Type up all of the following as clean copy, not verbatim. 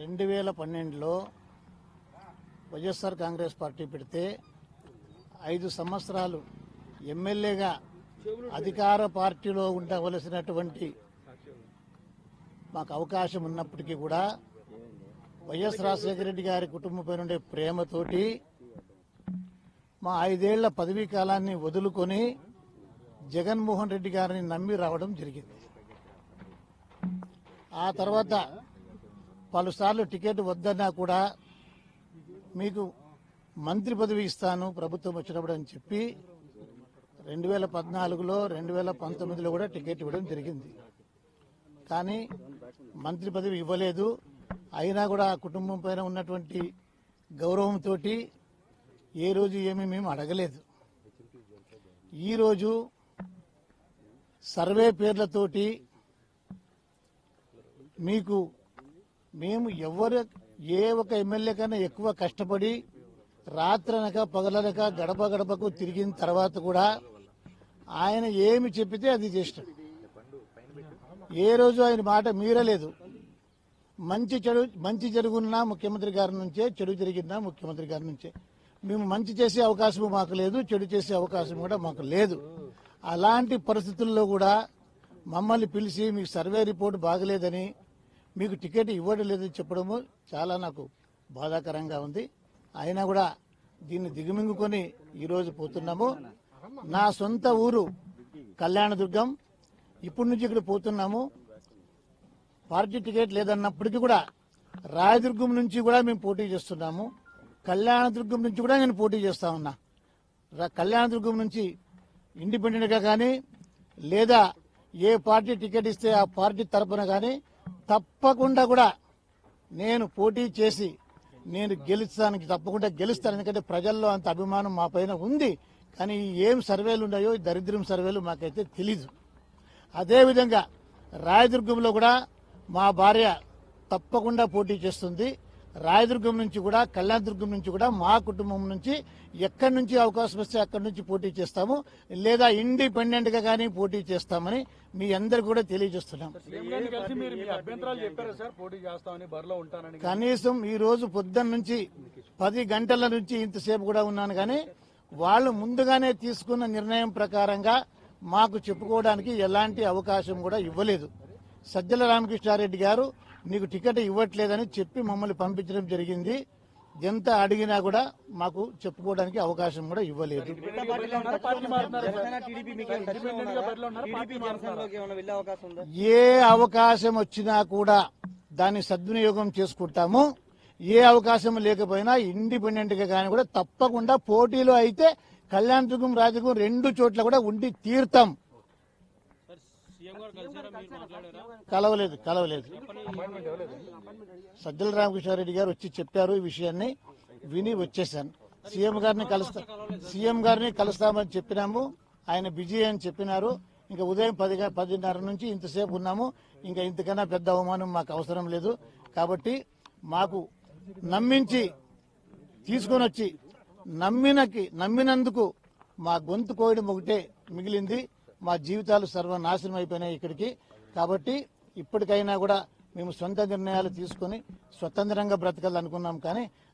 2012లో YSR Congress party పెడితే 5 సంవత్సరాలు ఎమ్మెల్యేగా అధికార పార్టీలో ఉండవలసినటువంటి మాకు అవకాశం ఉన్నప్పటికీ కూడా వైఎస్ రాజశేఖర రెడ్డి గారి కుటుంబంపై ఉండే ప్రేమతోటి మా 5 ఏళ్ల పదవీ కాలాన్ని వదులుకొని జగన్మోహన్ రెడ్డి గారిని నమ్మి రావడం జరిగింది. ఆ తర్వాత పలుసార్లు టికెట్ వద్దన్నా కూడా మీకు మంత్రి పదవి ఇస్తాను ప్రభుత్వం వచ్చినప్పుడు అని చెప్పి 2014లో 2019లో కూడా టికెట్ ఇవ్వడం జరిగింది. కానీ మంత్రి పదవి ఇవ్వలేదు. అయినా కూడా ఆ కుటుంబం పైన ఉన్నటువంటి గౌరవంతో ఏ రోజు ఏమీ మేము అడగలేదు. ఈరోజు సర్వే పేర్లతోటి మీకు మేము ఏ ఒక ఎమ్మెల్యే కన్నా ఎక్కువ కష్టపడి రాత్రనక పగలనక గడప గడపకు తిరిగిన తర్వాత కూడా ఆయన ఏమి చెప్పితే అది చేస్తాడు. ఏ రోజు ఆయన మాట మీరలేదు. మంచి జరుగున్నా ముఖ్యమంత్రి గారి నుంచే, చెడు జరిగినా ముఖ్యమంత్రి గారి నుంచే. మేము మంచి చేసే అవకాశం మాకు లేదు, చెడు చేసే అవకాశం కూడా మాకు లేదు. అలాంటి పరిస్థితుల్లో కూడా మమ్మల్ని పిలిచి మీకు సర్వే రిపోర్ట్ బాగలేదని, మీకు టికెట్ ఇవ్వడం లేదని చెప్పడము చాలా నాకు బాధాకరంగా ఉంది. అయినా కూడా దీన్ని దిగమింగుకొని ఈరోజు పోతున్నాము. నా సొంత ఊరు కళ్యాణదుర్గం. ఇప్పటి నుంచి ఇక్కడ పోతున్నాము. పార్టీ టికెట్ లేదన్నప్పటికీ కూడా రాయదుర్గం నుంచి కూడా మేము పోటీ చేస్తున్నాము. కళ్యాణదుర్గం నుంచి కూడా నేను పోటీ చేస్తా ఉన్నా. కళ్యాణదుర్గం నుంచి ఇండిపెండెంట్గా కానీ లేదా ఏ పార్టీ టికెట్ ఇస్తే ఆ పార్టీ తరఫున కానీ తప్పకుండా కూడా నేను పోటీ చేసి నేను తప్పకుండా గెలుస్తాను. ఎందుకంటే ప్రజల్లో అంత అభిమానం మా పైన ఉంది. కానీ ఏం సర్వేలు ఉన్నాయో దరిద్రం సర్వేలు మాకైతే తెలీదు. అదేవిధంగా రాయదుర్గంలో కూడా మా భార్య తప్పకుండా పోటీ చేస్తుంది. రాయదుర్గం నుంచి కూడా కళ్యాణదుర్గం నుంచి కూడా మా కుటుంబం నుంచి ఎక్కడి నుంచి అవకాశం వస్తే అక్కడి నుంచి పోటీ చేస్తాము, లేదా ఇండిపెండెంట్ గా కానీ పోటీ చేస్తామని మీ అందరికి కూడా తెలియజేస్తున్నాం. కనీసం ఈ రోజు పొద్దున్న నుంచి 10 గంటల నుంచి ఇంతసేపు కూడా ఉన్నాను. కానీ వాళ్ళు ముందుగానే తీసుకున్న నిర్ణయం ప్రకారంగా మాకు చెప్పుకోవడానికి ఎలాంటి అవకాశం కూడా ఇవ్వలేదు. సజ్జల రామకృష్ణారెడ్డి గారు నీకు టికెట్ ఇవ్వట్లేదని చెప్పి మమ్మల్ని పంపించడం జరిగింది. ఎంత అడిగినా కూడా మాకు చెప్పుకోవడానికి అవకాశం కూడా ఇవ్వలేదు. ఏ అవకాశం వచ్చినా కూడా దాన్ని సద్వినియోగం చేసుకుంటాము. ఏ అవకాశం లేకపోయినా ఇండిపెండెంట్ గా కానీ కూడా తప్పకుండా పోటీలో అయితే కళ్యాణదుర్గం రాజదుర్గం 2 చోట్ల కూడా ఉండి తీరుతాం. కలవలేదు. సజ్జల రామకృష్ణారెడ్డి గారు వచ్చి చెప్పారు. ఈ విషయాన్ని విని వచ్చేసాను. సీఎం గారిని కలుస్తామని చెప్పినాము. ఆయన బిజీ అని చెప్పినారు. ఇంకా ఉదయం 10:30 నుంచి ఇంతసేపు ఉన్నాము. ఇంకా ఇంతకన్నా పెద్ద అవమానం మాకు అవసరం లేదు. కాబట్టి మాకు నమ్మించి తీసుకొని వచ్చి నమ్మినందుకు మా గొంతు కోయడం ఒకటే మిగిలింది. మా జీవితాలు సర్వనాశనం అయిపోయినాయి ఇక్కడికి. కాబట్టి ఇప్పటికైనా కూడా మేము సొంత నిర్ణయాలు తీసుకుని స్వతంత్రంగా బ్రతకాలనుకున్నాం.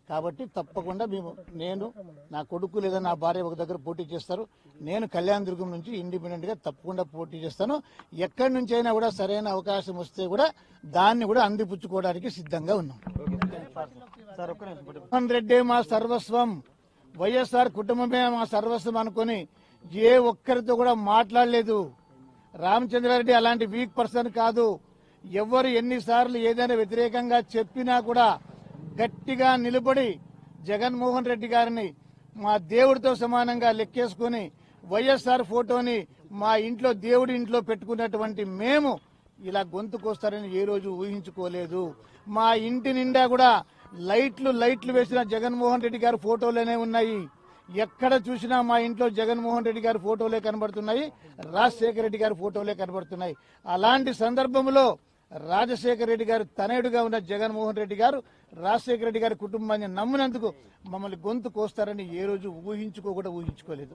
కాబట్టి తప్పకుండా నేను నా కొడుకు లేదా నా భార్య ఒక దగ్గర పోటీ చేస్తారు. నేను కళ్యాణదుర్గం నుంచి ఇండిపెండెంట్ గా తప్పకుండా పోటీ చేస్తాను. ఎక్కడి నుంచి అయినా కూడా సరైన అవకాశం వస్తే కూడా దాన్ని కూడా అందిపుచ్చుకోవడానికి సిద్ధంగా ఉన్నాం. జగన్మోహన్ రెడ్డి మా సర్వస్వం, వైఎస్ఆర్ కుటుంబమే మా సర్వస్వం అనుకుని ఏ ఒక్కరితో కూడా మాట్లాడలేదు. రామచంద్రారెడ్డి అలాంటి వీక్ పర్సన్ కాదు. ఎవరు ఎన్నిసార్లు ఏదైనా వ్యతిరేకంగా చెప్పినా కూడా గట్టిగా నిలబడి జగన్మోహన్ రెడ్డి గారిని మా దేవుడితో సమానంగా లెక్కేసుకుని వైఎస్ఆర్ ఫోటోని మా ఇంట్లో దేవుడి ఇంట్లో పెట్టుకున్నటువంటి మేము ఇలా గొంతుకొస్తారని ఏ రోజు ఊహించుకోలేదు. మా ఇంటి నిండా కూడా లైట్లు వేసిన జగన్మోహన్ రెడ్డి గారి ఫోటోలనే ఉన్నాయి. ఎక్కడ చూసినా మా ఇంట్లో జగన్మోహన్ రెడ్డి గారి ఫోటోలే కనబడుతున్నాయి, రాజశేఖర రెడ్డి గారి ఫోటోలే కనబడుతున్నాయి. అలాంటి సందర్భంలో రాజశేఖర రెడ్డి గారు తనయుడుగా ఉన్న జగన్మోహన్ రెడ్డి గారు రాజశేఖర రెడ్డి గారి కుటుంబాన్ని నమ్మినందుకు మమ్మల్ని గొంతు కోస్తారని ఏ రోజు ఊహించుకోలేదు.